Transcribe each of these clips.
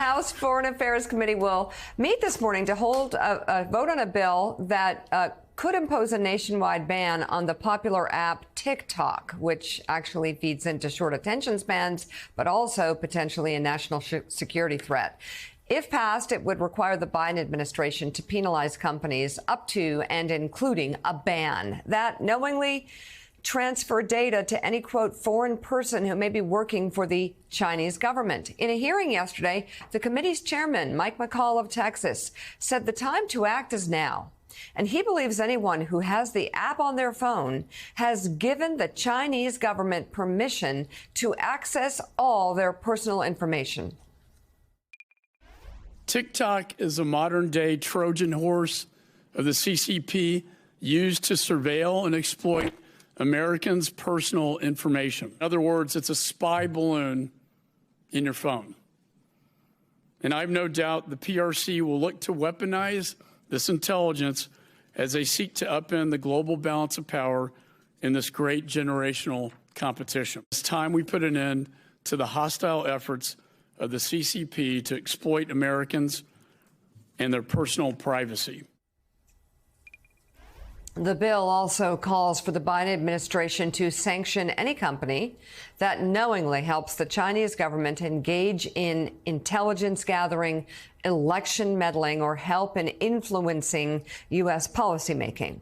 House Foreign Affairs Committee will meet this morning to hold a vote on a bill that could impose a nationwide ban on the popular app TikTok, which actually feeds into short attention spans, but also potentially a national security threat. If passed, it would require the Biden administration to penalize companies up to and including a ban that knowingly transfer data to any, quote, foreign person who may be working for the Chinese government. In a hearing yesterday, the committee's chairman, Mike McCall of Texas, said the time to act is now. And he believes anyone who has the app on their phone has given the Chinese government permission to access all their personal information. TikTok is a modern-day Trojan horse of the CCP used to surveil and exploit Americans' personal information. In other words, it's a spy balloon in your phone. And I have no doubt the PRC will look to weaponize this intelligence as they seek to upend the global balance of power in this great generational competition. It's time we put an end to the hostile efforts of the CCP to exploit Americans and their personal privacy. The bill also calls for the Biden administration to sanction any company that knowingly helps the Chinese government engage in intelligence gathering, election meddling, or help in influencing U.S. policymaking.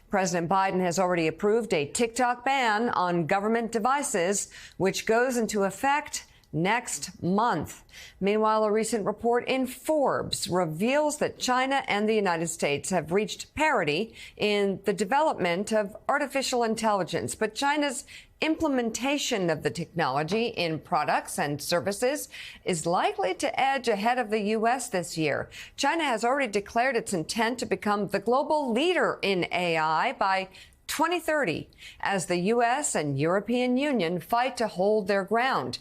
President Biden has already approved a TikTok ban on government devices, which goes into effect next month. Meanwhile, a recent report in Forbes reveals that China and the United States have reached parity in the development of artificial intelligence, but China's implementation of the technology in products and services is likely to edge ahead of the U.S. this year. China has already declared its intent to become the global leader in AI by 2030, as the U.S. and European Union fight to hold their ground.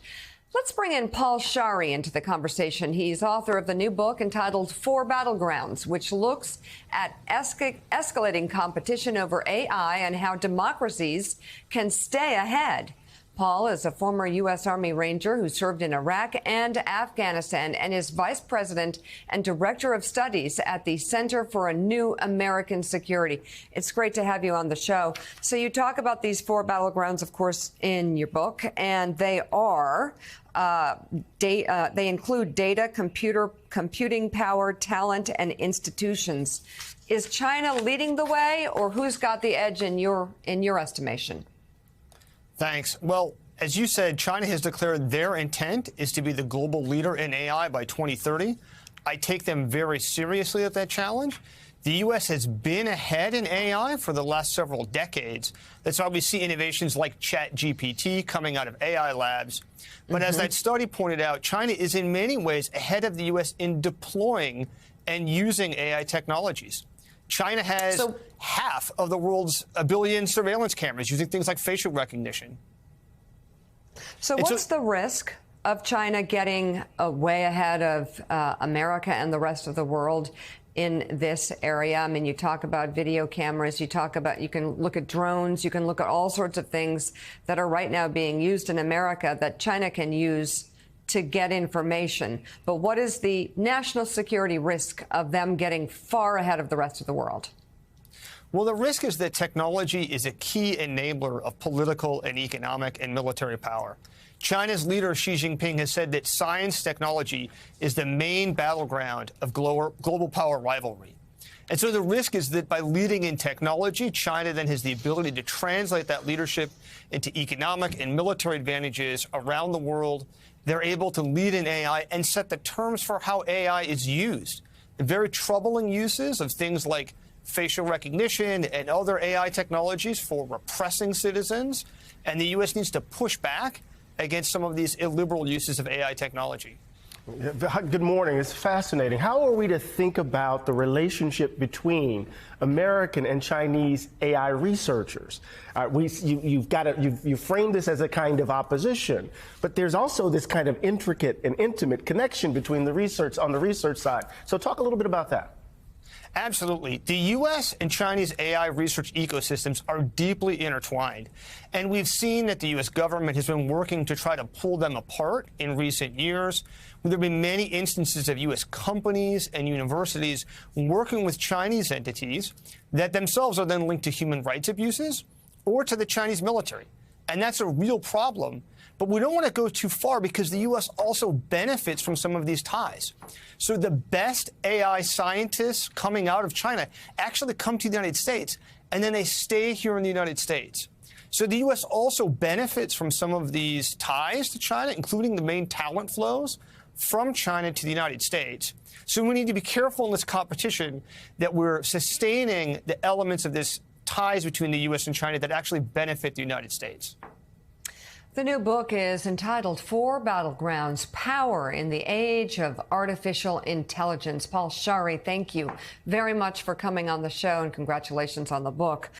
Let's bring in Paul Shary into the conversation. He's author of the new book entitled Four Battlegrounds, which looks at escalating competition over AI and how democracies can stay ahead. Paul is a former U.S. Army Ranger who served in Iraq and Afghanistan and is vice president and director of studies at the Center for a New American Security. It's great to have you on the show. So you talk about these four battlegrounds, of course, in your book, and they are they include data, computing power, talent, and institutions. Is China leading the way, or who's got the edge in your estimation? Thanks. Well, as you said, China has declared their intent is to be the global leader in AI by 2030. I take them very seriously at that challenge. The U.S. has been ahead in AI for the last several decades. That's why we see innovations like ChatGPT coming out of AI labs. But as that study pointed out, China is in many ways ahead of the U.S. in deploying and using AI technologies. China has half of the world's a billion surveillance cameras using things like facial recognition. So what's the risk of China getting way ahead of America and the rest of the world in this area? I mean, you talk about video cameras, you can look at drones, you can look at all sorts of things that are right now being used in America that China can use to get information. But what is the national security risk of them getting far ahead of the rest of the world? Well, the risk is that technology is a key enabler of political and economic and military power. China's leader, Xi Jinping, has said that science technology is the main battleground of global power rivalry. And so the risk is that by leading in technology, China then has the ability to translate that leadership into economic and military advantages around the world. They're able to lead in AI and set the terms for how AI is used. The very troubling uses of things like facial recognition and other AI technologies for repressing citizens. And the U.S. needs to push back against some of these illiberal uses of AI technology. Good morning. It's fascinating. How are we to think about the relationship between American and Chinese AI researchers? You framed this as a kind of opposition, but there's also this kind of intricate and intimate connection between the research on the research side. So talk a little bit about that. Absolutely. The U.S. and Chinese AI research ecosystems are deeply intertwined. And we've seen that the U.S. government has been working to try to pull them apart in recent years. There have been many instances of U.S. companies and universities working with Chinese entities that themselves are then linked to human rights abuses or to the Chinese military. And that's a real problem. But we don't want to go too far because the U.S. also benefits from some of these ties. So the best AI scientists coming out of China actually come to the United States, and then they stay here in the United States. So the U.S. also benefits from some of these ties to China, including the main talent flows from China to the United States. So we need to be careful in this competition that we're sustaining the elements of this ties between the U.S. and China that actually benefit the United States. The new book is entitled Four Battlegrounds: Power in the Age of Artificial Intelligence. Paul Scharre, thank you very much for coming on the show, and congratulations on the book.